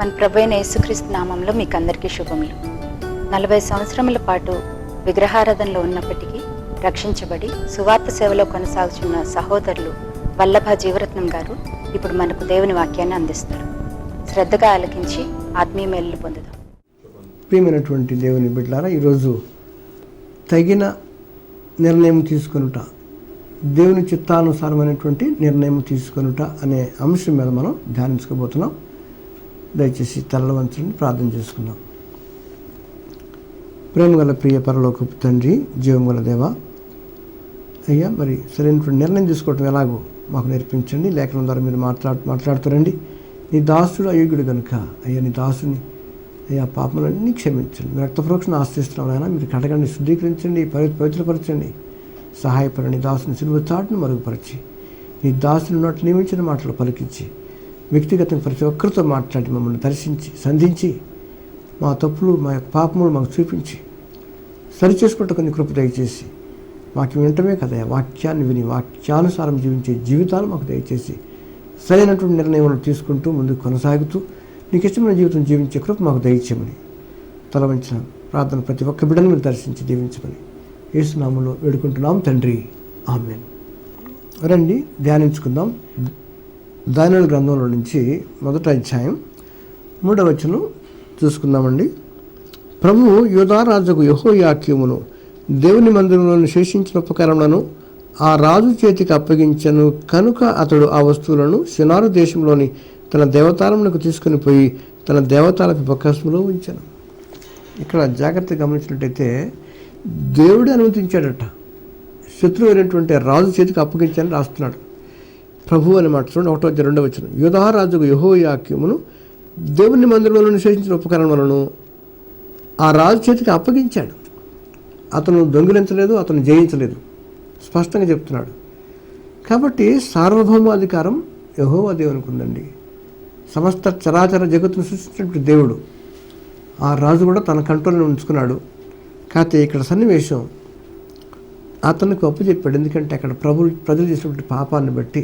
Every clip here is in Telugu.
మన ప్రభువైన యేసుక్రీస్తు నామంలో మీకు అందరికీ శుభములు. 40 సంవత్సరముల పాటు విగ్రహారాధనలో ఉన్నప్పటికీ రక్షించబడి సువార్త సేవలో కొనసాగుతున్న సహోదరులు వల్లభ జీవరత్నం గారు ఇప్పుడు మనకు దేవుని వాక్యాన్ని అందిస్తారు. శ్రద్ధగా ఆలకించి ఆత్మీయ మేలు పొందుదాం. ప్రియమైనటువంటి దేవుని బిడ్డలారా, ఈరోజు తగిన నిర్ణయం తీసుకొనుట, దేవుని చిత్తానుసారమైనటువంటి నిర్ణయం తీసుకొనుట అనే అంశం మీద మనం ధ్యానించుకోబోతున్నాం. దయచేసి తలలు వంచండి, ప్రార్థన చేసుకుందాం. ప్రేమ గల ప్రియ పరలోకపు తండ్రి, జీవం గల దేవ, అయ్యా మరి సరైనటువంటి నిర్ణయం తీసుకోవటం ఎలాగో మాకు నేర్పించండి. లేఖనం ద్వారా మీరు మాట్లాడుతారండి. నీ దాసుడు అయోగ్యుడు కనుక అయ్యా నీ దాసుని అయ్యా పాపములన్నీ క్షమించండి. మీరు రక్తప్రోక్షణ ఆశ్రయిస్తున్నాం అయినా మీరు కడగండి, శుద్ధీకరించండి, పవిత్రపరచండి, సహాయపడండి. దాసుని సిలువ చాటును మరుగుపరిచి నీ దాసుని నోటి నియమించిన మాటలు పలికించి వ్యక్తిగతంగా ప్రతి ఒక్కరితో మాట్లాడి మమ్మల్ని దర్శించి సంధించి మా తప్పులు మా యొక్క పాపములు మాకు చూపించి సరిచేసుకుంటూ కొన్ని కృప దయచేసి వాక్యం వినటమే కదా, వాక్యాన్ని విని వాక్యానుసారం జీవించే జీవితాలు మాకు దయచేసి సరైనటువంటి నిర్ణయాలు తీసుకుంటూ ముందుకు కొనసాగుతూ నీకు ఇష్టమైన జీవితం జీవించే కృప మాకు దయచేయమని తల వంచిన ప్రార్థన ప్రతి ఒక్క బిడ్డను మీరు దర్శించి దీవించమని యేసు నామములో వేడుకుంటున్నాం తండ్రి, ఆమేన్. రండి ధ్యానించుకుందాం. దానియేలు గ్రంథంలో నుంచి 1వ అధ్యాయం 3వ వచనం చూసుకుందామండి. ప్రభువు యూదారాజుకు యెహోయాకీమును దేవుని మందిరంలోని శేషించిన ఉపకరణలను ఆ రాజు చేతికి అప్పగించెను కనుక అతడు ఆ వస్తువులను షినారు దేశంలోని తన దేవతాలమునకు తీసుకుని పోయి తన దేవతాల బొక్కస్ములో ఉంచాను. ఇక్కడ జాగ్రత్తగా గమనించినట్టయితే దేవుడు అనుమతించాడట, శత్రువు అయినటువంటి రాజు చేతికి అప్పగించాలని రాస్తున్నాడు. ప్రభు అని మాట చూడండి, 1వ అధ్యాయం 2వ వచనం. యూదారాజుకు యెహోయాకీమును దేవుని మందిరంలో నిషేధించిన ఉపకరణలను ఆ రాజు చేతికి అప్పగించాడు. అతను దొంగిలించలేదు, అతను జయించలేదు, స్పష్టంగా చెప్తున్నాడు. కాబట్టి సార్వభౌమాధికారం యెహోవా దేవునికి ఉందండి. సమస్త చరాచర జగత్తును సృష్టించినటువంటి దేవుడు ఆ రాజు కూడా తన కంట్రోల్లో ఉంచుకున్నాడు. కాకపోతే ఇక్కడ సన్నివేశం అతనికి అప్పచెప్పాడు. ఎందుకంటే అక్కడ ప్రజలు చేసినటువంటి పాపాన్ని బట్టి,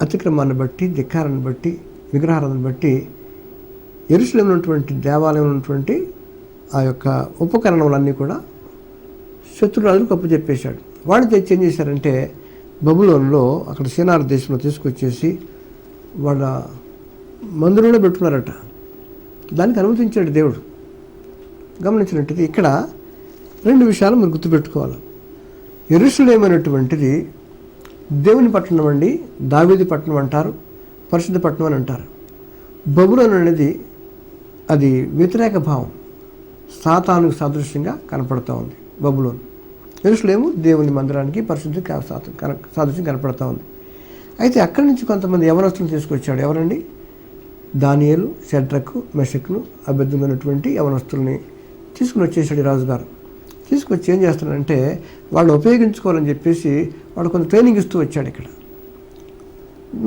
అతిక్రమాన్ని బట్టి, ధిక్కారాన్ని బట్టి, విగ్రహారాధనను బట్టి యెరూషలేములో ఉన్నటువంటి దేవాలయంలో ఉన్నటువంటి ఆ యొక్క ఉపకరణములన్నీ కూడా శత్రురాజులకు అప్పచెప్పేశాడు. వాళ్ళు తెచ్చి ఏం చేశారంటే బబులోన్లో అక్కడ షినారు దేశంలో తీసుకొచ్చేసి వాళ్ళ మందిరంలో పెట్టుకున్నారట. దానికి అనుమతించాడు దేవుడు. గమనించినట్టుగా ఇక్కడ 2 విషయాలు మీరు గుర్తుపెట్టుకోవాలి. యెరూషలేము అనేటువంటిది దేవుని పట్టణం అండి, దావీదు పట్టణం అంటారు, పరిశుద్ధ పట్టణం అని అంటారు. బబులోన్ అనేది అది వ్యతిరేక భావం, సాతానుకు సాదృశ్యంగా కనపడుతూ ఉంది బబులోన్. యెరూషలేము దేవుని మందిరానికి పరిశుద్ధ సాదృశ్యం కనపడుతూ ఉంది. అయితే అక్కడి నుంచి కొంతమంది యవనస్తులను తీసుకొచ్చాడు. ఎవరండి? దానియేలు, షడ్రకు, మెషకును, అబేద్నెగో అనేటువంటి యవనస్తుల్ని తీసుకుని వచ్చేసాడు రాజుగారు. తీసుకొచ్చి ఏం చేస్తాడంటే వాళ్ళు ఉపయోగించుకోవాలని చెప్పేసి వాళ్ళు కొంత ట్రైనింగ్ ఇస్తూ వచ్చాడు. ఇక్కడ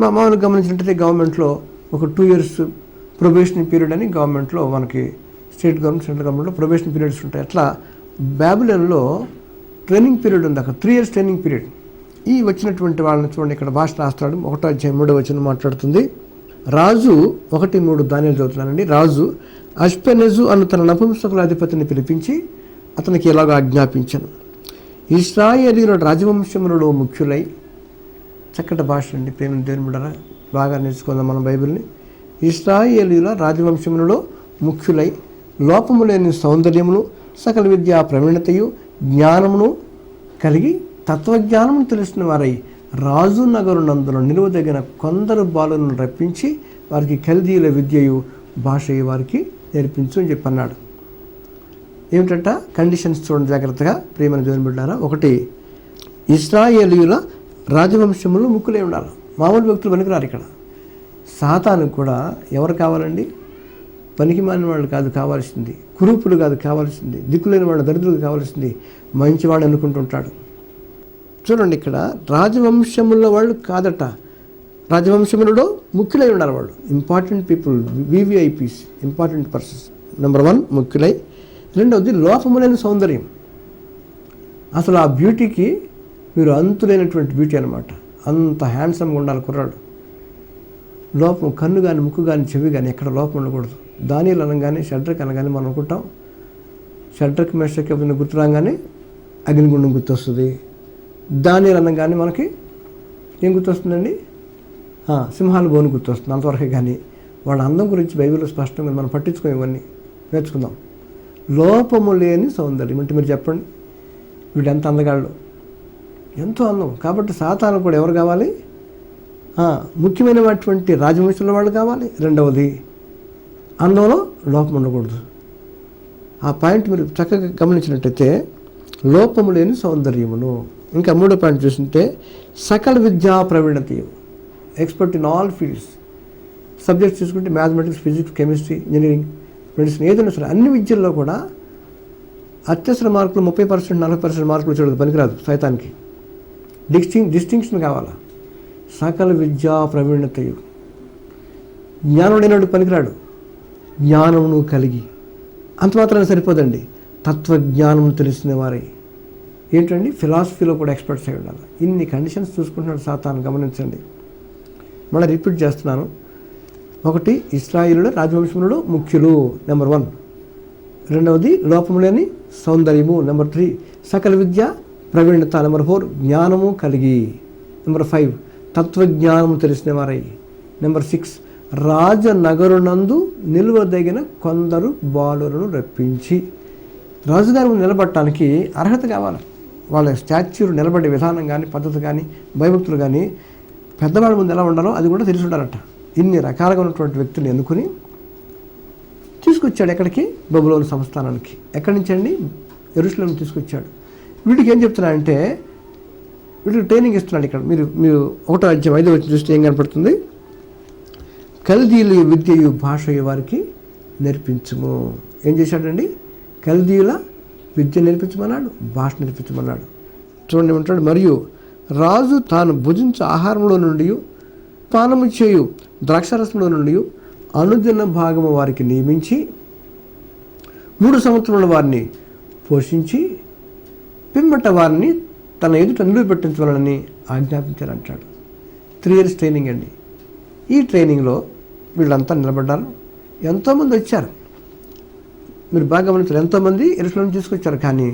మామూలుగా గమనించినట్టయితే గవర్నమెంట్లో ఒక 2 years ప్రొబేషనరీ పీరియడ్ అని గవర్నమెంట్లో మనకి స్టేట్ గవర్నమెంట్, సెంట్రల్ గవర్నమెంట్లో ప్రొబేషనరీ పీరియడ్స్ ఉంటాయి. అట్లా బాబిలోన్లో ట్రైనింగ్ పీరియడ్ ఉంది, అక్కడ 3 years ట్రైనింగ్ పీరియడ్. ఈ వచ్చినటువంటి వాళ్ళని చూడండి, ఇక్కడ భాష రాస్తాడు. 1వ అధ్యాయం 3వ వచనం మాట్లాడుతుంది. రాజు 1:3 దానియేలు చదువుతున్నానండి. రాజు అష్పెనెజు అను తన నపుంసకుల అధిపతిని పిలిపించి అతనికి ఎలాగో ఆజ్ఞాపించను. ఇశ్రాయేలీయుల రాజవంశములలో ముఖ్యులై, చక్కటి భాష అండి, ప్రేమ దేవుని బిడ్డలారా, బాగా నేర్చుకుందాం మనం బైబిల్ని. ఇశ్రాయేలీయుల రాజవంశములలో ముఖ్యులై లోపము లేని సౌందర్యమును, సకల విద్యా ప్రవీణతయు, జ్ఞానమును కలిగి తత్వజ్ఞానమును తెలిసిన వారై రాజు నగరునందున నిలువదగిన కొందరు బాలులను రప్పించి వారికి కల్దీయుల విద్యయు భాషయు వారికి నేర్పించు అని చెప్పన్నాడు. ఏమిటంట కండిషన్స్ చూడండి జాగ్రత్తగా ప్రియమైన దేవుని బిడ్డలారా. 1, ఇశ్రాయేలీయుల రాజవంశములు ముక్కులే ఉండాలి. మామూలు వ్యక్తులు పనికిరారు. ఇక్కడ సాతానుకు కూడా ఎవరు కావాలండి? పనికి మాలిన వాళ్ళు కాదు కావాల్సింది, కురూపులు కాదు కావాల్సింది, దిక్కులేని వాళ్ళు, దరిద్రులు కావాల్సింది మంచివాడు అనుకుంటుంటాడు. చూడండి, ఇక్కడ రాజవంశముల వాళ్ళు కాదట, రాజవంశములలో ముఖ్యులై ఉండాలి వాళ్ళు. Important people, VVIPs, important persons. Number 1 ముఖ్యులై. 2వది లోపము లేని సౌందర్యం. అసలు ఆ బ్యూటీకి మీరు అంతులేనటువంటి బ్యూటీ అనమాట. అంత హ్యాండ్సమ్గా ఉండాలి కుర్రాడు. లోపం కన్ను కానీ ముక్కు కానీ చెవి కానీ ఎక్కడ లోపం ఉండకూడదు. దానియేలు అనగానే షడ్రక్ అనగానే మనం అనుకుంటాం షడ్రక్ మెషక్ గుర్తు రాగానే అగ్నిగుండం గుర్తొస్తుంది. దానియేలు అనగానే మనకి ఏం గుర్తొస్తుందండి? సింహాల బోను గుర్తొస్తుంది. అంతవరకే. కానీ వాళ్ళ అందం గురించి బైబిల్లో స్పష్టంగా మనం పట్టించుకొని ఇవన్నీ నేర్చుకుందాం. లోపము లేని సౌందర్యం అంటే మీరు చెప్పండి, వీడు ఎంత అందగాళ్ళు, ఎంతో అందం. కాబట్టి సాతాను కూడా ఎవరు కావాలి? ముఖ్యమైనటువంటి రాజవంశంలో వాళ్ళు కావాలి. రెండవది, అందంలో లోపం ఉండకూడదు. ఆ పాయింట్ మీరు చక్కగా గమనించినట్టయితే లోపము లేని సౌందర్యమును. ఇంకా మూడో పాయింట్ చూస్తుంటే సకల విద్యా ప్రవీణత, expert in all fields. Subjects చూసుకుంటే mathematics, physics, chemistry, engineering, medicine, ఏదైనా సరే అన్ని విద్యల్లో కూడా అత్యవసర మార్కులు 30%, 40% మార్కులు చూడదు, పనికిరాదు సైతానికి. డిస్టింక్షన్ కావాలా? సకల విద్యా ప్రవీణతయు. జ్ఞానం లేనివాడు పనికిరాడు. జ్ఞానమును కలిగి, అంత మాత్రమే సరిపోదండి, తత్వజ్ఞానం తెలిసిన వారే. ఏంటండి? ఫిలాసఫీలో కూడా ఎక్స్పర్ట్స్ అయి ఉండాలి. ఇన్ని కండిషన్స్ చూసుకుంటున్నాడు సాతాను. గమనించండి, మళ్ళీ రిపీట్ చేస్తున్నాను. ఒకటి, ఇశ్రాయేలుల రాజవంశములలో ముఖ్యులు, నెంబర్ 1. రెండవది, లోపము లేని సౌందర్యము, నెంబర్ 3. సకల విద్య ప్రవీణత, నెంబర్ 4. జ్ఞానము కలిగి, నెంబర్ 5. తత్వజ్ఞానము తెలిసిన వారై, నెంబర్ 6. రాజనగరునందు నిలువదగిన కొందరు బాలులను రప్పించి. రాజుగారు నిలబడటానికి అర్హత కావాలి. వాళ్ళ స్టాచ్యూర్ నిలబడే విధానం కానీ, పద్ధతి కానీ, భయభక్తులు కానీ, పెద్దవాళ్ళ ముందు ఎలా ఉండాలో అది కూడా తెలిసి ఉండాలట. ఇన్ని రకాలుగా ఉన్నటువంటి వ్యక్తులు ఎన్నుకుని తీసుకొచ్చాడు. ఎక్కడికి? బబులోను సంస్థానానికి. ఎక్కడి నుంచి అండి? యెరూషలేము తీసుకొచ్చాడు. వీడికి ఏం చెప్తున్నాడంటే, వీడికి ట్రైనింగ్ ఇస్తున్నాడు. ఇక్కడ మీరు 1వ అధ్యాయం 5వ వచనం చూస్తే ఏం కనపడుతుంది? కల్దీయుల విద్యయు భాషయు వారికి నేర్పించుము. ఏం చేశాడండి? కల్దీయుల విద్య నేర్పించమన్నాడు, భాష నేర్పించమన్నాడు. చూడండి ఏమంటాడు? మరియు రాజు తాను భుజించు ఆహారంలో నుండి, పానము చేయు ద్రాక్షరసంలో నుండి అనుదిన భాగము వారికి నియమించి 3 సంవత్సరముల వారిని పోషించి పిమ్మట వారిని తన ఎదుట నిలువబెట్టించవాలని ఆజ్ఞాపించారంటాడు. 3 years ట్రైనింగ్ అండి. ఈ ట్రైనింగ్లో వీళ్ళంతా నిలబడ్డారు. ఎంతోమంది వచ్చారు. మీరు బాగా గమనించారు, ఎంతోమంది యెరూషలేము తీసుకొచ్చారు. కానీ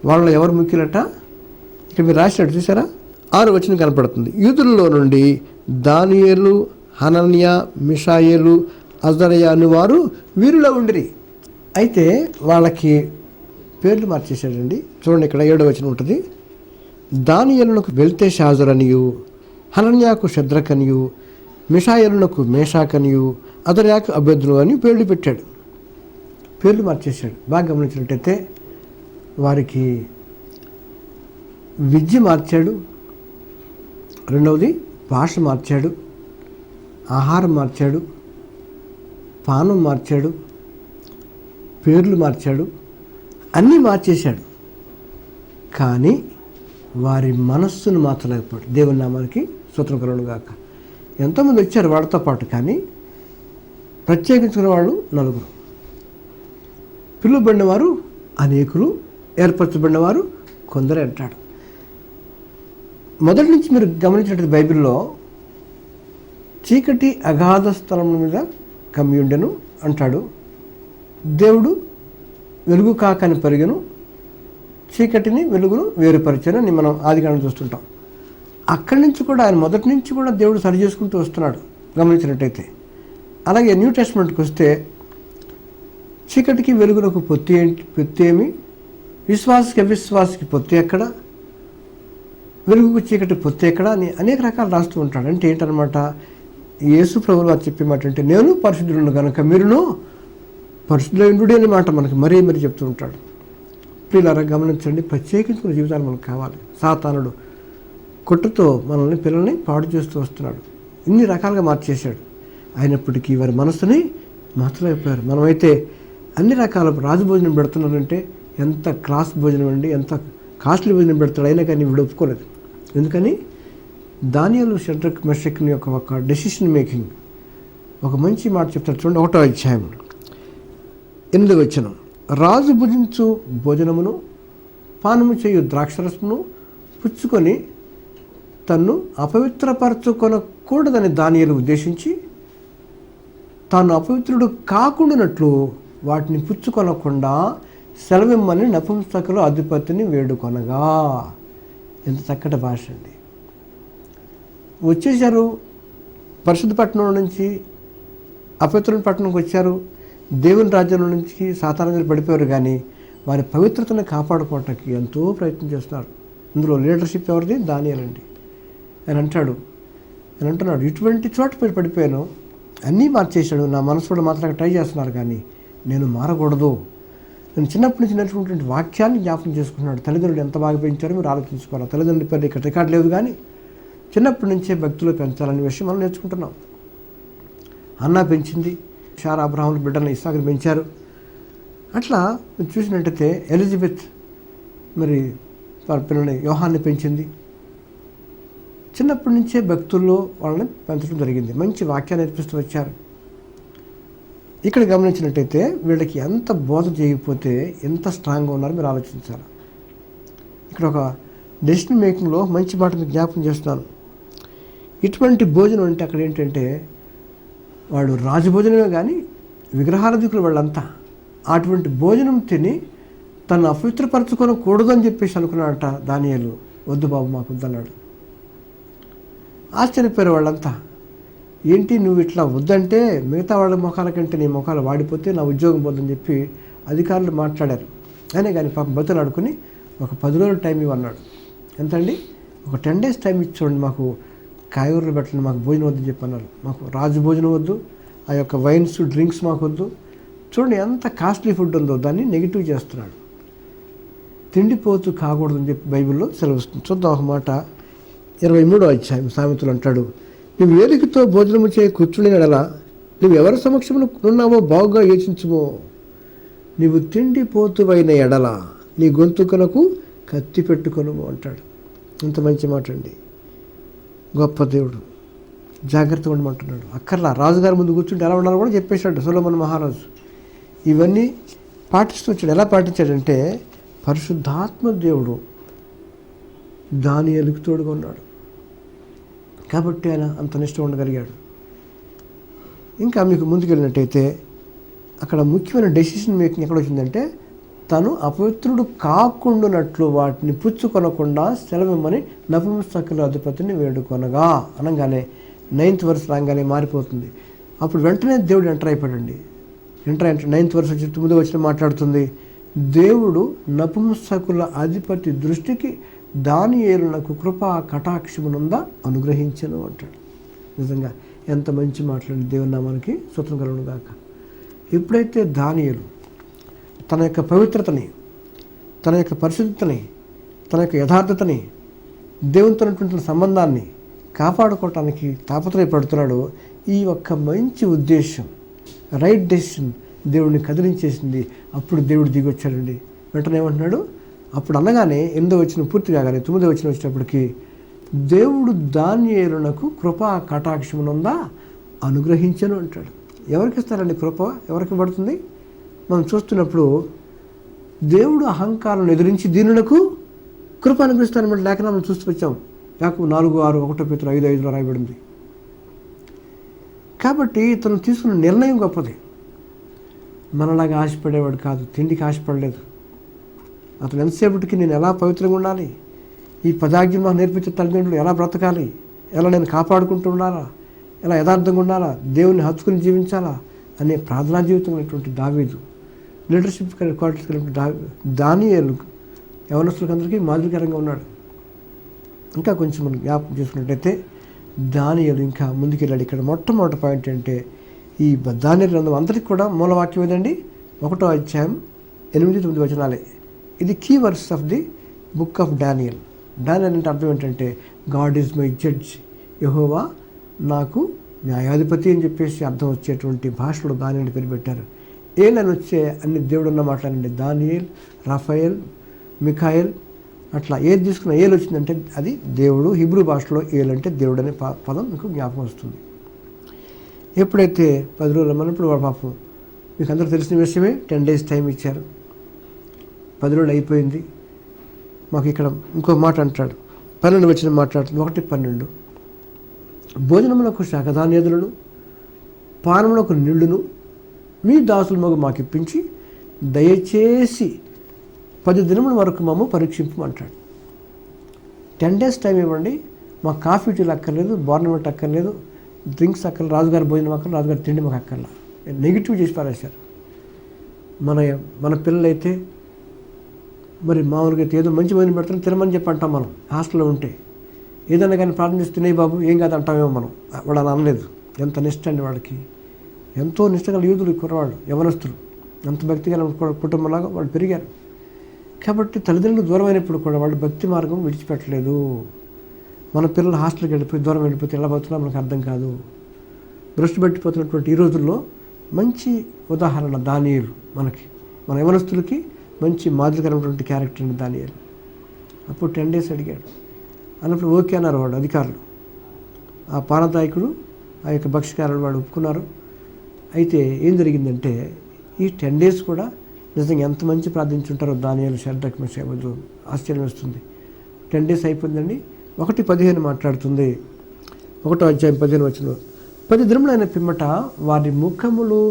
వాళ్ళలో ఎవరు ముఖ్యులట? ఇక్కడ మీరు రాసినట్టు చూసారా? 6వ వచనం కనపడుతుంది. యూదులలో నుండి దానియేలు, హనన్య, మిషాయేలు, అజరయ అను వారు వీరిలో ఉండిరి. అయితే వాళ్ళకి పేర్లు మార్చేశాడండి. చూడండి, ఇక్కడ 7వ వచనం ఉంటుంది. దానియేలునకు బెల్తెషాజరనియు, హనన్యాకు షద్రకనియు, మిషాయేలునకు మేషాకనియు, అజరయాకు అబేద్ను అని పేర్లు పెట్టాడు. పేర్లు మార్చేశాడు. బాగా గమనించినట్టయితే వారికి విద్య మార్చాడు. రెండవది, భాష మార్చాడు, ఆహారం మార్చాడు, పానం మార్చాడు, పేర్లు మార్చాడు, అన్నీ మార్చేశాడు. కానీ వారి మనస్సును మార్చలేకపోయాడు. దేవుని నామానికి స్తోత్రం కలుగును గాక. ఎంతోమంది వచ్చారు వాళ్ళతో పాటు, కానీ ప్రత్యేకించుకున్న వాళ్ళు 4. పిలువబడిన వారు అనేకులు, ఏర్పరచబడిన కొందరే అంటాడు. మొదటి నుంచి మీరు గమనించినట్టు బైబిల్లో చీకటి అగాధ స్థలం మీద కమ్యుండెను అంటాడు. దేవుడు వెలుగు కాకని పరిగెను, చీకటిని వెలుగును వేరుపరిచానని మనం ఆదికాండం చూస్తుంటాం. అక్కడి నుంచి కూడా ఆయన మొదటి నుంచి కూడా దేవుడు సరి చేసుకుంటూ వస్తున్నాడు గమనించినట్టయితే. అలాగే న్యూ టెస్ట్మెంట్కి వస్తే చీకటికి వెలుగునకు పొత్తి ఏమి, విశ్వాసకి అవిశ్వాసకి పొత్తి ఎక్కడ, వెలుగుకు చీకటి పొత్తి ఎక్కడ అని అనేక రకాలు రాస్తూ ఉంటాడు. అంటే ఏంటనమాట? యేసు ప్రభువు వారు చెప్పే మాట అంటే, నేను పరిశుద్ధులను కనుక మీరును పరిశుద్ధుడు అనే మాట మనకి మరీ చెప్తూ ఉంటాడు. పిల్లరా గమనించండి, ప్రత్యేకించుకున్న జీవితాలు మనకు కావాలి. సాతానుడు కొట్టుతో మనల్ని, పిల్లల్ని పాడు చేస్తూ వస్తున్నాడు. ఇన్ని రకాలుగా మార్చేశాడు. అయినప్పటికీ వారి మనసుని మార్చలేకపోయారు. మనమైతే అన్ని రకాల రాజభోజనం పెడుతున్నారంటే ఎంత క్లాస్ భోజనం అండి, ఎంత కాస్ట్లీ భోజనం పెడతాడు. అయినా కానీ వీడు ఒప్పుకోలేదు. ఎందుకని? దానియేలు, షడ్రక్, మెషక్ని యొక్క ఒక డెసిషన్ మేకింగ్, ఒక మంచి మాట చెప్తాడు. చూడండి, 1వ అధ్యాయం 8వ వచనం. రాజు భుజించు భోజనమును, పానము చేయు ద్రాక్షరసమును పుచ్చుకొని తన్ను అపవిత్రపరచుకొనకూడదని దానియేలు ఉద్దేశించి తాను అపవిత్రుడు కాకుండానట్లు వాటిని పుచ్చుకొనకుండా సెలవిమ్మని నపుంసకుల అధిపతిని వేడుకొనగా. ఎంత చక్కటి భాష అండి. వచ్చేసారు పరిశుద్ధ పట్టణం నుంచి అపవిత్రుని పట్టణంకి వచ్చారు, దేవుని రాజ్యం నుంచి సాతానంగా పడిపోయారు, కానీ వారి పవిత్రతను కాపాడుకోవటానికి ఎంతో ప్రయత్నం చేస్తున్నారు. ఇందులో లీడర్షిప్ ఎవరిది? దానియేలు అండి. ఆయన అంటున్నాడు, ఇటువంటి చోట మీరు పడిపోయాను, అన్నీ మార్చేశాడు, నా మనసులో మాత్రం ట్రై చేస్తున్నారు, కానీ నేను మారకూడదు. నేను చిన్నప్పటి నుంచి నేర్చుకున్నటువంటి వాక్యాన్ని జ్ఞాపకం చేసుకున్నాడు. తల్లిదండ్రులు ఎంత బాగా పెంచారో మీరు ఆలోచించుకోవాలి. తల్లిదండ్రుల పేరు ఇక్కడ రికార్డు లేదు, కానీ చిన్నప్పటి నుంచే భక్తులు పెంచాలనే విషయం మనం నేర్చుకుంటున్నాం. అన్నా పెంచింది, షారా అబ్రహాముల బిడ్డలను ఇస్సాకుని పెంచారు. అట్లా మీరు చూసినట్టయితే ఎలిజబెత్ మరి వారి పిల్లల్ని యోహాన్ని పెంచింది. చిన్నప్పటి నుంచే భక్తుల్లో వాళ్ళని పెంచడం జరిగింది. మంచి వాక్యాన్ని నేర్పిస్తూ వచ్చారు. ఇక్కడ గమనించినట్టయితే వీళ్ళకి ఎంత బోధ చేయకపోతే ఎంత స్ట్రాంగ్గా ఉన్నారో మీరు ఆలోచించాలి. ఇక్కడ ఒక డెసిషన్ మేకింగ్లో మంచి మాట మీకు జ్ఞాపకం చేస్తున్నాను. ఇటువంటి భోజనం అంటే అక్కడ ఏంటంటే వాడు రాజభోజనమే, కానీ విగ్రహారాధికులు వాళ్ళంతా అటువంటి భోజనం తిని తను అపవిత్రపరచుకోనకూడదని చెప్పేసి అనుకున్నాడట దానియేలు. వద్దు బాబు, మాకు వద్దన్నాడు. ఆశ్చర్యపోయారు వాళ్ళంతా. ఏంటి నువ్వు ఇట్లా వద్దంటే మిగతా వాళ్ళ ముఖాల కంటే నీ ముఖాలు వాడిపోతే నా ఉద్యోగం పోదని చెప్పి అధికారులు మాట్లాడారు. అయినా కానీ పాపం బతులు ఆడుకుని ఒక 10 రోజులు టైం ఇవ్వన్నాడు. ఎంతండి? ఒక 10 days టైం ఇచ్చేవాడి, మాకు కాయగూరలు పెట్టండి, మాకు భోజనం వద్దని చెప్పి అన్నారు. మాకు రాజు భోజనం వద్దు, ఆ యొక్క వైన్స్ డ్రింక్స్ మాకు వద్దు. చూడండి ఎంత కాస్ట్లీ ఫుడ్ ఉందో, దాన్ని నెగిటివ్ చేస్తున్నాడు. తిండిపోతూ కాకూడదని చెప్పి బైబిల్లో సెలవుస్తుంది. చూద్దాం ఒక మాట. 23వ అధ్యాయం సామెతలు అంటాడు, నువ్వు వేదికతో భోజనము చేయ కూర్చుని ఎడల నువ్వు ఎవరి సమక్షంలో ఉన్నావో బాగుగా యోచించుమో. నీవు తిండిపోతువైన ఎడల నీ గొంతుకలకు కత్తి పెట్టుకొనుము అంటాడు. ఇంత మంచి మాట అండి. గొప్ప దేవుడు, జాగ్రత్తగా ఉండమంటున్నాడు. అక్కర్లా రాజుగారి ముందు కూర్చుంటే ఎలా ఉండాలో కూడా చెప్పేశాడు సొలొమోను మహారాజు. ఇవన్నీ పాటిస్తూ వచ్చాడు. ఎలా పాటించాడంటే పరిశుద్ధాత్మ దేవుడు దానియేలుకు తోడుగా ఉన్నాడు కాబట్టి ఆయన అంత నిష్ట ఉండగలిగాడు. ఇంకా మీకు ముందుకెళ్ళినట్టయితే అక్కడ ముఖ్యమైన డెసిషన్ మేకింగ్ ఎక్కడ వచ్చిందంటే తను అపవిత్రుడు కాకుండానట్లు వాటిని పుచ్చుకొనకుండా సెలవిమ్మని నపుంసకుల అధిపతిని వేడుకొనగా అనగానే 9th verse రాగానే మారిపోతుంది. అప్పుడు వెంటనే దేవుడు ఎంటర్ అయిపోయాడండి. ఎంటర్ 9th verse వచ్చి 9వ వచనం మాట్లాడుతుంది, దేవుడు నపుంసకుల అధిపతి దృష్టికి దానియేలునకు కృపా కటాక్షమునంద అనుగ్రహించను అంటాడు. నిజంగా ఎంత మంచి మాట్లాడి దేవుని నామానికి స్తోత్రం కలుగును గాక. ఎప్పుడైతే దానియేలు తన యొక్క పవిత్రతని, తన యొక్క పరిశుద్ధతని, తన యొక్క యథార్థతని, దేవునితో ఉన్నటువంటి సంబంధాన్ని కాపాడుకోవటానికి తాపత్రయపడుతున్నాడో ఈ ఒక్క మంచి ఉద్దేశం, రైట్ డెసిషన్ దేవుడిని కదిలించేసింది. అప్పుడు దేవుడు దిగి వచ్చాడండి. వెంటనే ఏమంటున్నాడు? అప్పుడు అనగానే 8వ వచనం పూర్తి కాగానే 9వ వచనం వచ్చేటప్పటికి దేవుడు దానియేలునకు కృపా కటాక్షమునందా అనుగ్రహించను అంటాడు. ఎవరికి ఇస్తారండి కృప? ఎవరికి పడుతుంది? మనం చూస్తున్నప్పుడు దేవుడు అహంకారం ఎదిరించి దీనులకు కృప అనుగ్రహిస్తారన్నమాట. లేఖనాలను చూస్తూ వచ్చాం. యాకోబు 4:6, 1 Peter 5:5 రాయబడింది. కాబట్టి తను తీసుకున్న నిర్ణయం గొప్పది. మనలాగా ఆశపడేవాడు కాదు, తిండికి ఆశపడలేదు. అతను ఎంతసేపటికి నేను ఎలా పవిత్రంగా ఉండాలి, ఈ 10 ఆజ్ఞలు నాకు నేర్పించే తల్లిదండ్రులు ఎలా బ్రతకాలి, ఎలా నేను కాపాడుకుంటూ ఉండాలా, ఎలా యథార్థంగా ఉండాలా, దేవుని హత్తుకుని జీవించాలా అనే ప్రార్థనా జీవితం అనేటువంటి దావీదు, లీడర్షిప్ క్వాలిటీస్ కలిగిన దానియేలు యవనస్తులకు అందరికీ మాదిరికరంగా ఉన్నాడు. ఇంకా కొంచెం మనం జ్ఞాపకం చేసుకున్నట్టయితే దానియేలు ఇంకా ముందుకెళ్ళాడు. ఇక్కడ మొట్టమొదటి పాయింట్ అంటే ఈ దానియేలు గ్రంథం అంతటికి కూడా మూలవాక్యం ఏదండి? 1వ అధ్యాయం 8-9 వచనాలే. ఇది key verse of the book of Daniel. Daniel అంటే అర్థం ఏంటంటే గాడ్ ఈజ్ మై జడ్జ్, యెహోవా నాకు న్యాయాధిపతి అని చెప్పేసి అర్థం వచ్చేటువంటి భాషలో దానియేలు పేరు పెట్టారు. ఏల్ అని వచ్చే అన్ని దేవుడున్న మాట్లాడండి. దానియేల్, రఫాయేల్, మిఖాయేల్, అట్లా ఏది తీసుకున్న ఏలు వచ్చిందంటే అది దేవుడు. హిబ్రూ భాషలో ఏలు అంటే దేవుడు అనే పదం మీకు జ్ఞాపకం వస్తుంది. ఎప్పుడైతే 10 రోజులు మనప్పుడు వాడు పాపం మీకు అందరూ తెలిసిన విషయమే, 10 days టైం ఇచ్చారు. 10 రోజులు అయిపోయింది. మాకు ఇక్కడ ఇంకో మాట అంటాడు, 12 వచనం మాట్లాడుతుంది. 1:12 భోజనములకు శాఖధాన్యదులను పానములకు నీళ్లును మీ దాసుల మగు మాకు ఇప్పించి దయచేసి 10 దినముల వరకు మమ్మ పరీక్షింపమంటాడు. 10 days టైం ఇవ్వండి, మాకు కాఫీ టీలు అక్కర్లేదు, బోర్నమెంట్ అక్కర్లేదు, డ్రింక్స్ అక్కర్లేదు, రాజుగారి భోజనం అక్కర్లేదు, రాజుగారి తిండి మాకు అక్కర్లా. నెగిటివ్ చేసి పారేశారు. మన పిల్లలైతే మరి మామూలుగా అయితే ఏదో మంచి భోజనం పెడతాం తినమని చెప్పి అంటాం. మనం హాస్టల్లో ఉంటే ఏదైనా కానీ ప్రార్థిస్తున్నాయి బాబు ఏం కాదు అంటామేమో మనం. వాడు అలా అనలేదు. ఎంత నిష్ట అండి వాడికి, ఎంతో నిష్టగల యూదులు కుర్రవాళ్ళు, యవనస్తులు, ఎంత భక్తిగా కుటుంబంలాగా వాళ్ళు పెరిగారు. కాబట్టి తల్లిదండ్రులు దూరం అయినప్పుడు కూడా వాళ్ళు భక్తి మార్గం విడిచిపెట్టలేదు. మన పిల్లలు హాస్టల్కి వెళ్ళిపోయి దూరం వెళ్ళిపోతే ఎలా పోతున్నా మనకు అర్థం కాదు. భ్రష్టు పట్టిపోతున్నటువంటి ఈ రోజుల్లో మంచి ఉదాహరణ దానియేలు. మన యవనస్తులకి మంచి మాదిరికరమైనటువంటి క్యారెక్టర్ అండి దానియేలు. అప్పుడు 10 days అడిగాడు. అన్నప్పుడు ఓకే అన్నారు వాడు అధికారులు. ఆ పానదాయకుడు ఆ యొక్క భక్ష్యకారులు వాడు ఒప్పుకున్నారు. అయితే ఏం జరిగిందంటే ఈ 10 days కూడా నిజంగా ఎంత మంచి ప్రార్థించుంటారో దానియేలు, షడ్రక్, మెషక్ అబేద్నెగో. ఆశ్చర్యం వస్తుంది. 10 days అయిపోయిందండి. 1:15 మాట్లాడుతుంది. 1వ అధ్యాయం 15 వచనం. 10 దినములైన పిమ్మట వారి ముఖములు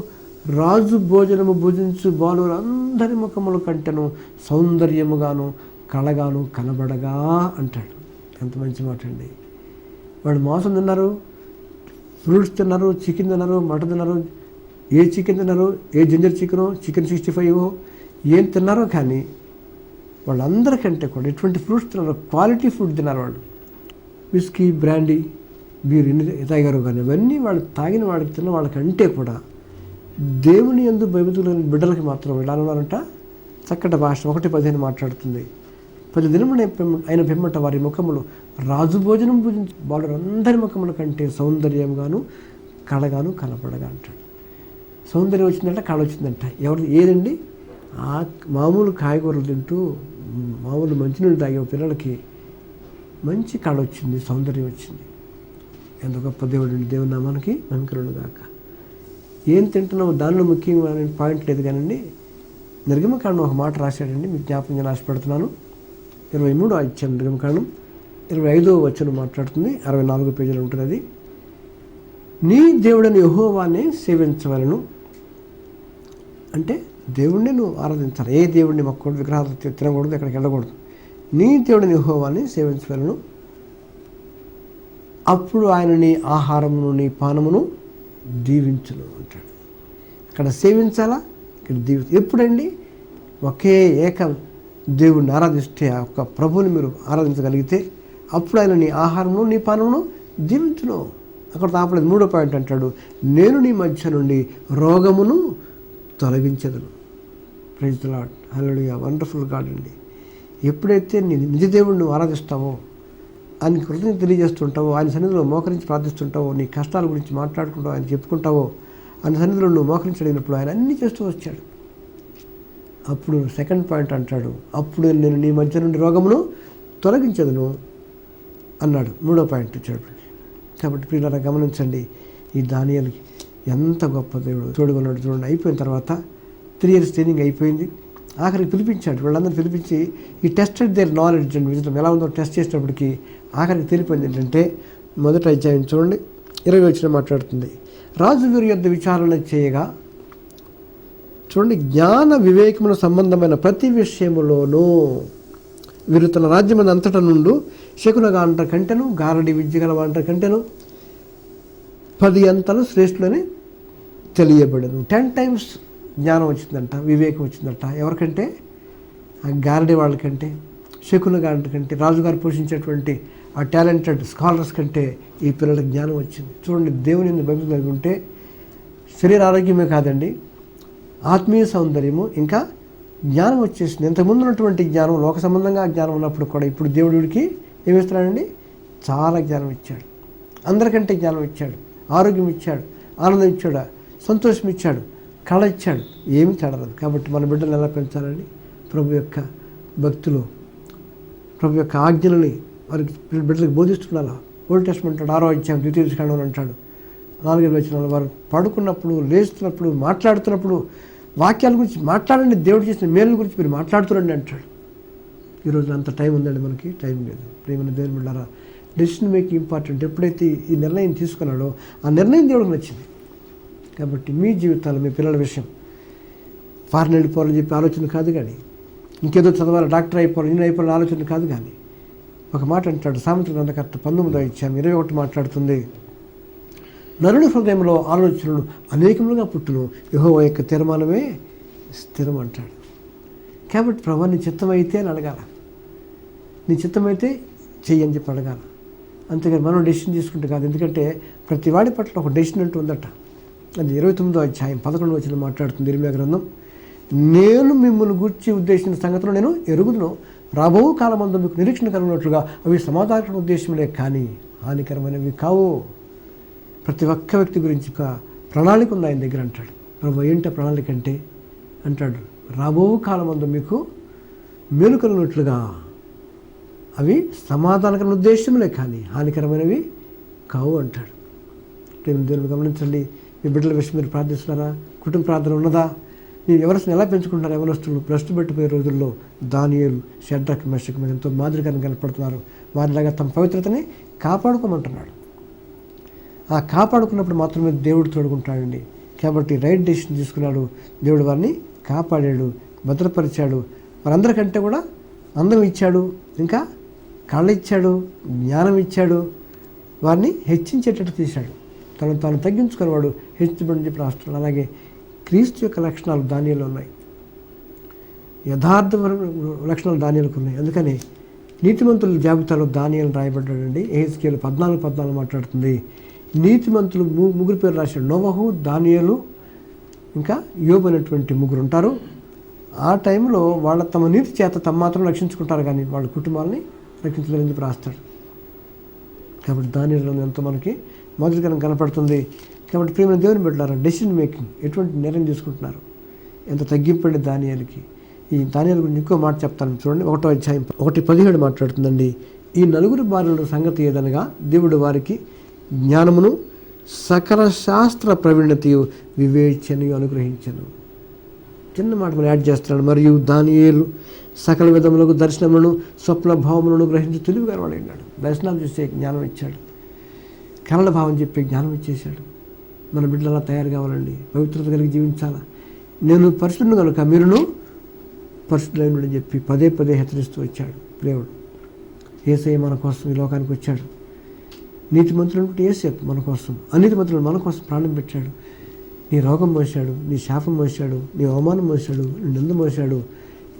రాజు భోజనము భుజించు బాలురు అందరి ముఖముల కంటెను సౌందర్యముగాను కళగాను కనబడగా అంటాడు. ఎంత మంచి మాట అండి. వాడు మాంసం తిన్నారు, ఫ్రూట్స్ తిన్నారు, చికెన్ తిన్నారు, మటన్ తిన్నారు, ఏ చికెన్ తిన్నారు, ఏ జింజర్ చికెనో, చికెన్ 65 ఏం తిన్నారో, కానీ వాళ్ళందరికంటే కూడా ఎటువంటి ఫ్రూట్స్ తిన్నారు, క్వాలిటీ ఫుడ్ తిన్నారు వాళ్ళు. విస్కీ, బ్రాండీ, బీర్ ఎన్ని తాగారు కానీ ఇవన్నీ వాళ్ళు తాగిన వాళ్ళకి తిన్న వాళ్ళకంటే కూడా దేవుని యందు భయభక్తులు బిడ్డలకి మాత్రం ఇలా ఉన్నారంట. చక్కటి భాష. 1:15 మాట్లాడుతుంది. 10 దినములు అయిన పిమ్మట వారి ముఖములు రాజు భోజనం భుజించి బాలురు అందరి ముఖముల కంటే సౌందర్యంగాను కళగాను కనపడగా అంటాడు. సౌందర్యం వచ్చిందంట, కళ వచ్చిందంట. ఏదండి? ఆ మామూలు కాయగూరలు తింటూ మామూలు మంచినీళ్ళు తాగే పిల్లలకి మంచి కళ వచ్చింది, సౌందర్యం వచ్చింది. ఎంత గొప్ప దేవుడు అండి. దేవుని నామానికి నమ్మకరుడు కాక. ఏం తింటున్నావు దానిలో ముఖ్యమైన పాయింట్ లేదు కానండి. నిర్గమకాండం ఒక మాట రాశాడండి, మీకు జ్ఞాపకం ఆశపడుతున్నాను. 23వ అధ్యాయం నిర్గమకాండం 25వ వచనం మాట్లాడుతుంది. 64 పేజీలు ఉంటుంది అది. నీ దేవుడని యెహోవానే సేవించవలను. అంటే దేవుణ్ణి నువ్వు ఆరాధించాలి. ఏ దేవుడిని మొక్కకూడదు, విగ్రహాలు తినకూడదు, ఎక్కడికి వెళ్ళకూడదు. నీ దేవుడిని యెహోవాని సేవించవలను. అప్పుడు ఆయన నీ ఆహారమును నీ పానమును దీవించును అంటాడు. అక్కడ సేవించాలా, ఇక్కడ ఎప్పుడండి? ఒకే ఏక దేవుణ్ణి ఆరాధిస్తే, ఆ ఒక్క ప్రభువుని మీరు ఆరాధించగలిగితే అప్పుడు ఆయన నీ ఆహారమును నీ పానమును దీవించును. అక్కడ తాపలేదు. 3వ పాయింట్ అంటాడు, నేను నీ మధ్య నుండి రోగమును తొలగించదును. Praise the lord. Hallelujah. Wonderful God అండి. ఎప్పుడైతే నీ నిజ దేవుడిని నువ్వు ఆరాధిస్తావో, ఆయన కృతజ్ఞత తెలియజేస్తుంటావో, ఆయన సన్నిధిలో మోకరించి ప్రార్థిస్తుంటావో, నీ కష్టాల గురించి మాట్లాడుకుంటావు, ఆయన చెప్పుకుంటావో, ఆయన సన్నిధిలో నువ్వు మోకరించి అడిగినప్పుడు ఆయన అన్నీ చేస్తూ వచ్చాడు. అప్పుడు 2nd పాయింట్ అంటాడు, అప్పుడు నేను నీ మధ్య నుండి రోగమును తొలగించదును అన్నాడు. 3వ పాయింట్ ఇచ్చాడు. కాబట్టి ప్రియులారా గమనించండి, ఈ దానియేలుకి ఎంత గొప్ప దేవుడు తోడుగున్నాడు చూడండి. అయిపోయిన తర్వాత 3 years ట్రైనింగ్ అయిపోయింది. ఆఖరికి పిలిపించాడు. వీళ్ళందరూ పిలిపించి ఈ టెస్టెడ్ దేర్ నాలెడ్జ్ అండ్ విజిటం ఎలా ఉందో టెస్ట్ చేసినప్పటికీ ఆఖరికి తెలిపోయింది ఏంటంటే, 1వ అధ్యాయం చూడండి 20 వచనం మాట్లాడుతుంది. రాజు వీరి యొద్ద విచారణ చేయగా చూడండి, జ్ఞాన వివేకమున సంబంధమైన ప్రతి విషయములోనూ వీరు తన రాజ్యం అంతటా నుండి శకునగా అంట కంటెను, గారడి విద్య గల అంట కంటెను 10 అంతలు శ్రేష్ఠులని తెలియబడను. 10 times జ్ఞానం వచ్చిందంట, వివేకం వచ్చిందంట. ఎవరికంటే? ఆ గారడి వాళ్ళకంటే, శకునగా అంట కంటే, రాజుగారు పోషించేటువంటి ఆ టాలెంటెడ్ స్కాలర్స్ కంటే ఈ పిల్లలకు జ్ఞానం వచ్చింది. చూడండి, దేవుని భక్తి కలిగి ఉంటే శరీర ఆరోగ్యమే కాదండి, ఆత్మీయ సౌందర్యము ఇంకా జ్ఞానం వచ్చేసింది. ఇంతకుముందు ఉన్నటువంటి జ్ఞానం, లోక సంబంధంగా జ్ఞానం ఉన్నప్పుడు కూడా ఇప్పుడు దేవుడికి ఏమిస్తున్నాడండి? చాలా జ్ఞానం ఇచ్చాడు. అందరికంటే జ్ఞానం ఇచ్చాడు, ఆరోగ్యం ఇచ్చాడు, ఆనందం ఇచ్చాడు, సంతోషం ఇచ్చాడు, కళ ఇచ్చాడు. ఏమి తడరదు. కాబట్టి మన బిడ్డలు ఎలా పెంచాలని? ప్రభు యొక్క భక్తులు, ప్రభు యొక్క ఆజ్ఞలని వారికి బిడ్డలకు బోధిస్తున్నారా? ఓల్డ్ టెస్ట్మెంట్ 6వ అధ్యాయం 2వ కాండం అంటాడు 4 వచనాలు, వారు పడుకున్నప్పుడు, లేస్తున్నప్పుడు, మాట్లాడుతున్నప్పుడు వాక్యాల గురించి మాట్లాడండి, దేవుడు చేసిన మేలు గురించి మీరు మాట్లాడుతురండి అంటాడు. ఈరోజు అంత టైం ఉందండి మనకి? టైం లేదు. ప్రేమైన దేవుని బిడ్డలారా, డెసిషన్ మేకింగ్ ఇంపార్టెంట్. ఎప్పుడైతే ఈ నిర్ణయం తీసుకున్నాడో ఆ నిర్ణయం దేవుడికి నచ్చింది. కాబట్టి మీ జీవితాలు, మీ పిల్లల విషయం ఫారెన్ వెళ్ళిపోవాలని చెప్పి ఆలోచన కాదు, కానీ ఇంకేదో చదవాలి, డాక్టర్ అయిపోవాలి, ఇంజనీర్ అయిపోవాలని ఆలోచన కాదు. కానీ ఒక మాట అంటాడు, సామెతల గ్రంథకర్త 19:21 మాట్లాడుతుంది, నరుని హృదయంలో ఆలోచనలు అనేకములుగా పుట్టును, యెహోవా యొక్క తీర్మానమే స్థిరం అంటాడు. కాబట్టి ప్రభా నీ చిత్తమైతే అని అడగాల, నీ చిత్తమైతే చెయ్యి అని చెప్పి అడగాల. అంతేగాని మనం డెసిషన్ తీసుకుంటే కాదు. ఎందుకంటే ప్రతి వాడి పట్ల ఒక డెసిషన్ అంటూ ఉందట. అది 29:11 మాట్లాడుతుంది ఇర్మీయా గ్రంథం. నేను మిమ్మల్ని గూర్చి ఉద్దేశించిన సంగతులు నేను ఎరుగుదును, రాబో కాలమందు మీకు నిరీక్షణ కలిగినట్లుగా అవి సమాధాన ఉద్దేశంలే కానీ హానికరమైనవి కావు. ప్రతి ఒక్క వ్యక్తి గురించి ఒక ప్రణాళిక ఉంది ఆయన దగ్గర అంటాడు. ప్రభు ఏంటి ప్రణాళిక అంటే అంటాడు, రాబో కాలమందు మీకు మేలు కలిగినట్లుగా అవి సమాధానకరమైన ఉద్దేశంలే కానీ హానికరమైనవి కావు అంటాడు. దేవుని గమనించండి. మీ బిడ్డల విషయం మీరు ప్రార్థిస్తున్నారా? కుటుంబ ప్రార్థన ఉన్నదా? మీరు ఎవరిని ఎలా పెంచుకుంటున్నారు? ఎవరొస్తులు ప్రశ్న పెట్టిపోయే రోజుల్లో దానియేలు, షడ్రక్, మెషక్ మీద ఎంతో మాదిరిగానే కనపడుతున్నారు. వారిలాగా తమ పవిత్రతని కాపాడుకోమంటున్నాడు. ఆ కాపాడుకున్నప్పుడు మాత్రమే దేవుడు తోడుకుంటాడండి. కాబట్టి రైట్ డెసిషన్ తీసుకున్నాడు. దేవుడు వారిని కాపాడాడు, భద్రపరిచాడు. వారందరికంటే కూడా అందం ఇచ్చాడు, ఇంకా కళ్ళు ఇచ్చాడు, జ్ఞానం ఇచ్చాడు, వారిని హెచ్చించేటట్టు తీశాడు. తను తాను తగ్గించుకునేవాడు హెచ్చించబడి చెప్పి రాష్ట్రాలు. అలాగే క్రీస్తు యొక్క లక్షణాలు దానియేలులో ఉన్నాయి, యథార్థ లక్షణాలు దానియేలుకు ఉన్నాయి. అందుకని నీతిమంతుల జాబితాలో దానియేలు రాయబడ్డాడండి. ఎహెజ్కేలు 14:14 మాట్లాడుతుంది. నీతిమంతులు ముగ్గురు పేరు రాశాడు. నోవహు, దానియేలు, ఇంకా యోబు అనేటువంటి ముగ్గురు ఉంటారు. ఆ టైంలో వాళ్ళ తమ నీతి చేత తమ మాత్రం రక్షించుకుంటారు, కానీ వాళ్ళ కుటుంబాలని రక్షించలేదని రాస్తాడు. కాబట్టి దానియేలులో ఎంతో మనకి మొదటికరం కనపడుతుంది. కాబట్టి ప్రియమైన దేవుని బిడ్డలారా, డెసిషన్ మేకింగ్ ఎటువంటి నిర్ణయం తీసుకుంటున్నారు? ఎంత తగ్గింపండి దానియేలుకి. ఈ దానియేలు గురించి ఇంకో మాట చెప్తాను చూడండి. 1:17 మాట్లాడుతుందండి. ఈ నలుగురు భార్యల సంగతి ఏదనగా దేవుడు వారికి జ్ఞానమును సకల శాస్త్ర ప్రవీణతయు వివేచనయు అనుగ్రహించను. చిన్న మాట మనం యాడ్ చేస్తున్నాడు. మరియు దానియేలు సకల విధములకు దర్శనములను స్వప్న భావములను గ్రహించి తెలివిగా వాడైనాడు. దర్శనాలు చూసే జ్ఞానం ఇచ్చాడు, కళల భావం చెప్పే జ్ఞానం ఇచ్చేశాడు. మన బిడ్డలు అలా తయారు కావాలండి, పవిత్రత కలిగి జీవించాలా. నేను పరిశుద్ధుడు కనుక మీరును పరిశుద్ధులైనని చెప్పి పదే హెచ్చరిస్తూ వచ్చాడు దేవుడు. యేసయ్య మన కోసం ఈ లోకానికి వచ్చాడు. నీతిమంతులు యేసేపు మన కోసం, అనీతిమంతులు మన కోసం ప్రాణం పెట్టాడు. నీ రోగం మోసాడు, నీ శాపం మోసాడు, నీ అవమానం మోసాడు, నీ నింద మోసాడు.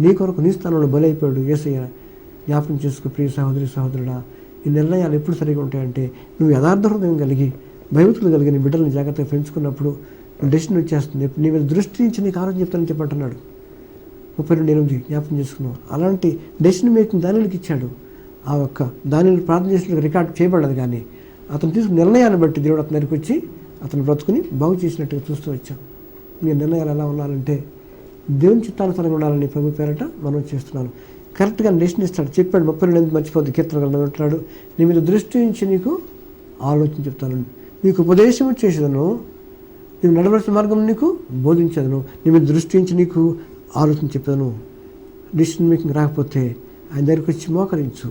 నీ కొరకు నీ స్థానంలో బలైపోయాడు యేసయ్య. జ్ఞాపకం చేసుకో ప్రియ సహోదరి సహోదరుడా. ఈ నిర్ణయాలు ఎప్పుడు సరిగా ఉంటాయంటే నువ్వు యథార్థ హృదయం కలిగి, భయభక్తులు కలిగి నీ బిడ్డలను జాగ్రత్తగా పెంచుకున్నప్పుడు డెసిషన్ వచ్చేస్తుంది. నీ మీద దృష్టి నుంచి నీకు ఆరోగ్యం చెప్తానని చెప్పంటున్నాడు. 32:8 జ్ఞాపకం చేసుకున్నావు. అలాంటి డెసిషన్ మేకింగ్ దానిలకు ఇచ్చాడు. ఆ ఒక్క దానిని ప్రార్థన చేసినట్టు రికార్డ్ చేయబడదు, కానీ అతను తీసుకున్న నిర్ణయాన్ని బట్టి దేవుడు అతని దగ్గరికి వచ్చి అతను బ్రతుకుని బాగు చేసినట్టుగా చూస్తూ వచ్చాం. మీ నిర్ణయాలు ఎలా ఉండాలంటే దేవుని చిత్తానుసారంగా ఉండాలని ప్రభు పేరట మనం చేస్తున్నాను. కరెక్ట్గా డెసిషన్ ఇస్తాడు. చెప్పాడు 32:8 మర్చిపోద్ది. కీర్తనలు అంటున్నాడు, నీ మీద దృష్టి నుంచి నీకు ఆలోచన చెప్తాను, నీకు ఉపదేశం చేసేదను, నీవు నడవలసిన మార్గం నీకు బోధించదను, నీ మీద దృష్టి నుంచి నీకు ఆలోచన చెప్పేదను. డెసిషన్ మేకింగ్ రాకపోతే ఆయన దగ్గరికి వచ్చి మోకరించు,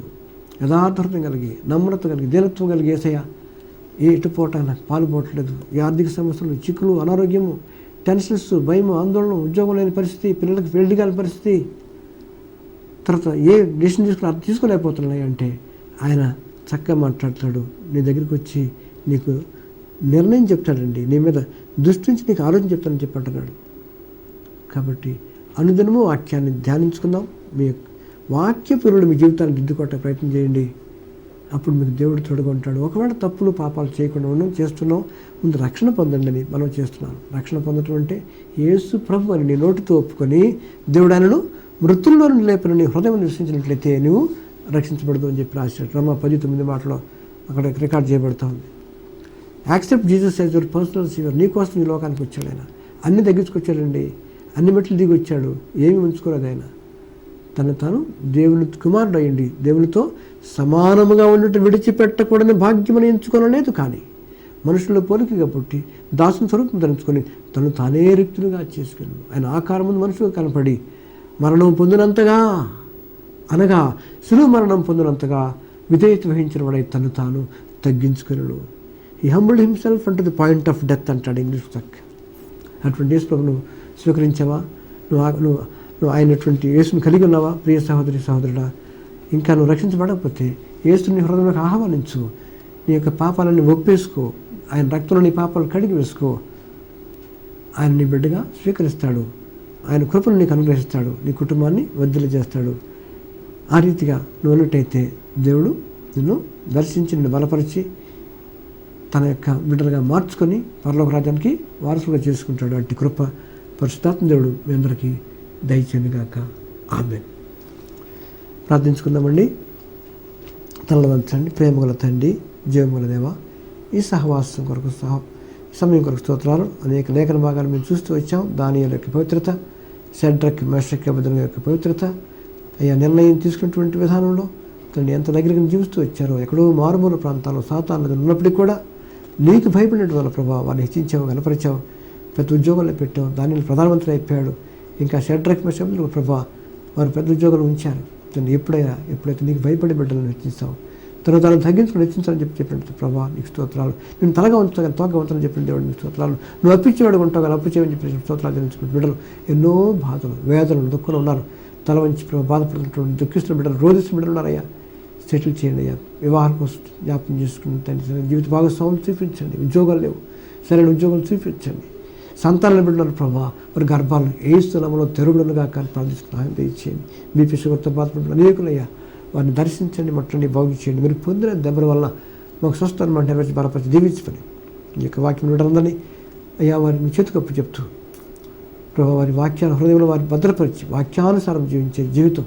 యథార్థం కలిగి, నమ్రత కలిగి, దీనత్వం కలిగి, యేసయ్య ఎటుపోవటం నాకు పాలుపోవట్లేదు, ఈ ఆర్థిక సమస్యలు, చిక్కులు, అనారోగ్యము, టెన్షన్స్, భయము, ఆందోళన, ఉద్యోగం లేని పరిస్థితి, పిల్లలకి పెళ్లి కాని పరిస్థితి, తర్వాత ఏ డెసిషన్ తీసుకోలేకపోతున్నాయి అంటే ఆయన చక్కగా మాట్లాడతాడు. నీ దగ్గరికి వచ్చి నీకు నిర్ణయం చెప్తాడండి, నీ మీద దృష్టి నుంచి నీకు ఆలోచన చెప్తానని చెప్పంటున్నాడు. కాబట్టి అనుదినము వాక్యాన్ని ధ్యానించుకుందాం. మీ వాక్యపూర్వుడు మీ జీవితాన్ని దిద్దుకోవటం ప్రయత్నం చేయండి. అప్పుడు మీకు దేవుడు తోడుగా ఉంటాడు. ఒకవేళ తప్పులు పాపాలు చేయకుండా ఉన్నాం, చేస్తున్నాం, ముందు రక్షణ పొందండి అని మనం చేస్తున్నాను. రక్షణ పొందటం అంటే యేసు ప్రభు అని నీ నోటితో ఒప్పుకొని దేవుడు ఆయనను మృతుల్లో నుండి లేపిన నీ హృదయం విశ్వసించినట్లయితే నువ్వు రక్షించబడదు అని చెప్పి రాశాడు. Roma 10:9 మాటలో అక్కడ రికార్డ్ చేయబడుతూ ఉంది. Accept Jesus as your personal saviour. నీ కోసం ఈ లోకానికి వచ్చాడు ఆయన. అన్ని తగ్గించుకొచ్చాడండి, అన్ని మెట్లు దిగి వచ్చాడు, ఏమి ఉంచుకోలేదు ఆయన. తను తాను దేవుని కుమారుడు అయ్యండి, దేవునితో సమానముగా ఉన్నట్టు విడిచిపెట్టకూడని భాగ్యమని ఎంచుకోనలేదు, కానీ మనుషుల్లో పోలికగా పుట్టి దాసుని స్వరూపం ధరించుకొని తను తానే రిక్తులుగా చేసుకుని ఆయన ఆకారం ముందు మనుషులుగా కనపడి మరణం పొందినంతగా, అనగా సులువు మరణం పొందినంతగా విధేయత వహించిన వాడై తను తాను తగ్గించుకున్నాడు. ఈ హంబుల్డ్ హిమ్సెల్ఫ్ అంటూ ది పాయింట్ ఆఫ్ డెత్ అంటాడు ఇంగ్లీష్ అటువంటి యేసు ప్రభును స్వీకరించావా? నువ్వు ఆయనటువంటి యేసుని కలిగి ఉన్నావా? ప్రియ సహోదరి సహోదరుడా, ఇంకా నువ్వు రక్షించబడకపోతే యేసుని హృదయంలోకి ఆహ్వానించు. నీ యొక్క పాపాలన్నీ ఒప్పేసుకో. ఆయన రక్తంలో నీ పాపాలు కడిగి వేసుకో. ఆయన నీ బిడ్డగా స్వీకరిస్తాడు. ఆయన కృపను నీకు అనుగ్రహిస్తాడు. నీ కుటుంబాన్ని వర్ధిల్ల చేస్తాడు. ఆ రీతిగా నువ్వు ఉన్నట్టయితే దేవుడు నిన్ను దర్శించి నిన్ను బలపరిచి తన యొక్క బిడ్డలుగా మార్చుకొని పరలోక రాజ్యానికి వారసులుగా చేసుకుంటాడు. అట్టి కృప పరిశుద్ధాత్మ దేవుడు మీ అందరికీ దయచేయనుగాక. ఆమేన్. ప్రార్థించుకుందామండి. తలలు వంచండి. ప్రేమగల తండ్రి, జీవముల దేవ, ఈ సహవాసం కొరకు సమయం కొరకు స్తోత్రాలు. అనేక లేఖన భాగాలు మేము చూస్తూ వచ్చాం. దానియేలు యొక్క పవిత్రత, షడ్రక్ మేషక్ అబేద్నెగో యొక్క పవిత్రత, అయ్యా నిర్ణయం తీసుకున్నటువంటి విధానంలో తండ్రి ఎంత దగ్గరికి జీవిస్తూ వచ్చారో, ఎక్కడో మారుమూల ప్రాంతాల్లో సాతాను ఉన్నప్పటికీ కూడా నీకు భయపడినట్టు వల్ల ప్రభావ వారిని హెచ్చించావు, కనపరిచావు, పెద్ద ఉద్యోగాల్లో పెట్టావు. దానిలో ప్రధానమంత్రి అయిపోయాడు. ఇంకా షడ్రక్ మేషక్ అబేద్నెగో ప్రభావ వారు పెద్ద ఉద్యోగాలు ఉంచారు. తండ్రి ఎప్పుడైతే నీకు భయపడే బిడ్డలను హెచ్చించావు, తను తగ్గించుకుని హెచ్చించాలని చెప్పినట్టు ప్రభావ నీకు స్తోత్రాలు. నేను తలగా ఉంచుతా కానీ తోగా ఉంచాలని చెప్పిన దేవుడు నీకు స్తోత్రాలు. నువ్వు అప్పించేవాడు ఉంటావు కానీ అప్పు చేయమని చెప్పిన స్తోత్రాలు తెలుసుకున్న బిడ్డలు ఎన్నో బాధలు, వేదనలు, దుఃఖంలో ఉన్నారు. తల వంచి బాధపడుతున్నటువంటి దుఃఖిస్తున్న బిడ్డలు, రోధిస్తున్న బిడ్డలు ఉన్నారయ్యా. సెటిల్ చేయండి అయ్యా. వివాహం కోసం జ్ఞాపకం చేసుకుని తండ్రి జీవిత భాగస్వాములు చూపించండి. ఉద్యోగాలు లేవు, సరైన ఉద్యోగాలు చూపించండి. సంతానాలు బిడ్డలు ప్రభావ వారి గర్భాలను ఏస్తున్నామలో తెరుగుడుగా కానీ ప్రార్థిస్తున్నాను. దయచేయండి. బీపీ షుగర్తో బాధపడుతున్న అనేకులయ్యా, వారిని దర్శించండి, మొట్టండి బాగు చేయండి. మీరు పొందిన దెబ్బల వల్ల మాకు స్వస్థను మాట నెరవేర్చి బలపరిచి దీవించమని ఈ యొక్క వాక్యం బిడ్డలందరినీ అయ్యా వారిని చేతుకప్పు చెప్తూ ప్రభావ వారి వాక్యాల హృదయంలో వారిని భద్రపరిచి వాక్యానుసారం జీవించే జీవితం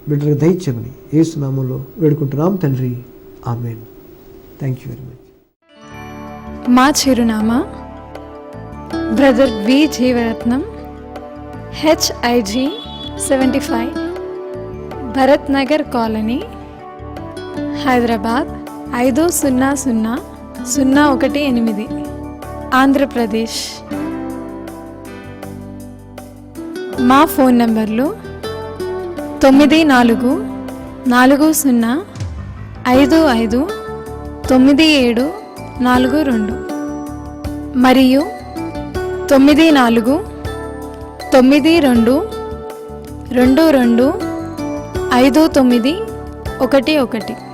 బిడ్డలకు దయచేయమని యేసు నామములో వేడుకుంటున్నాం తండ్రి. ఆమేన్. Thank you very much. మా చిరునామా brother V Jeevaratnam, HIG 75, Bharat Nagar colony, Hyderabad 500018, Andhra Pradesh. మా ఫోన్ నంబర్లు 94555792 మరియు 9492225911.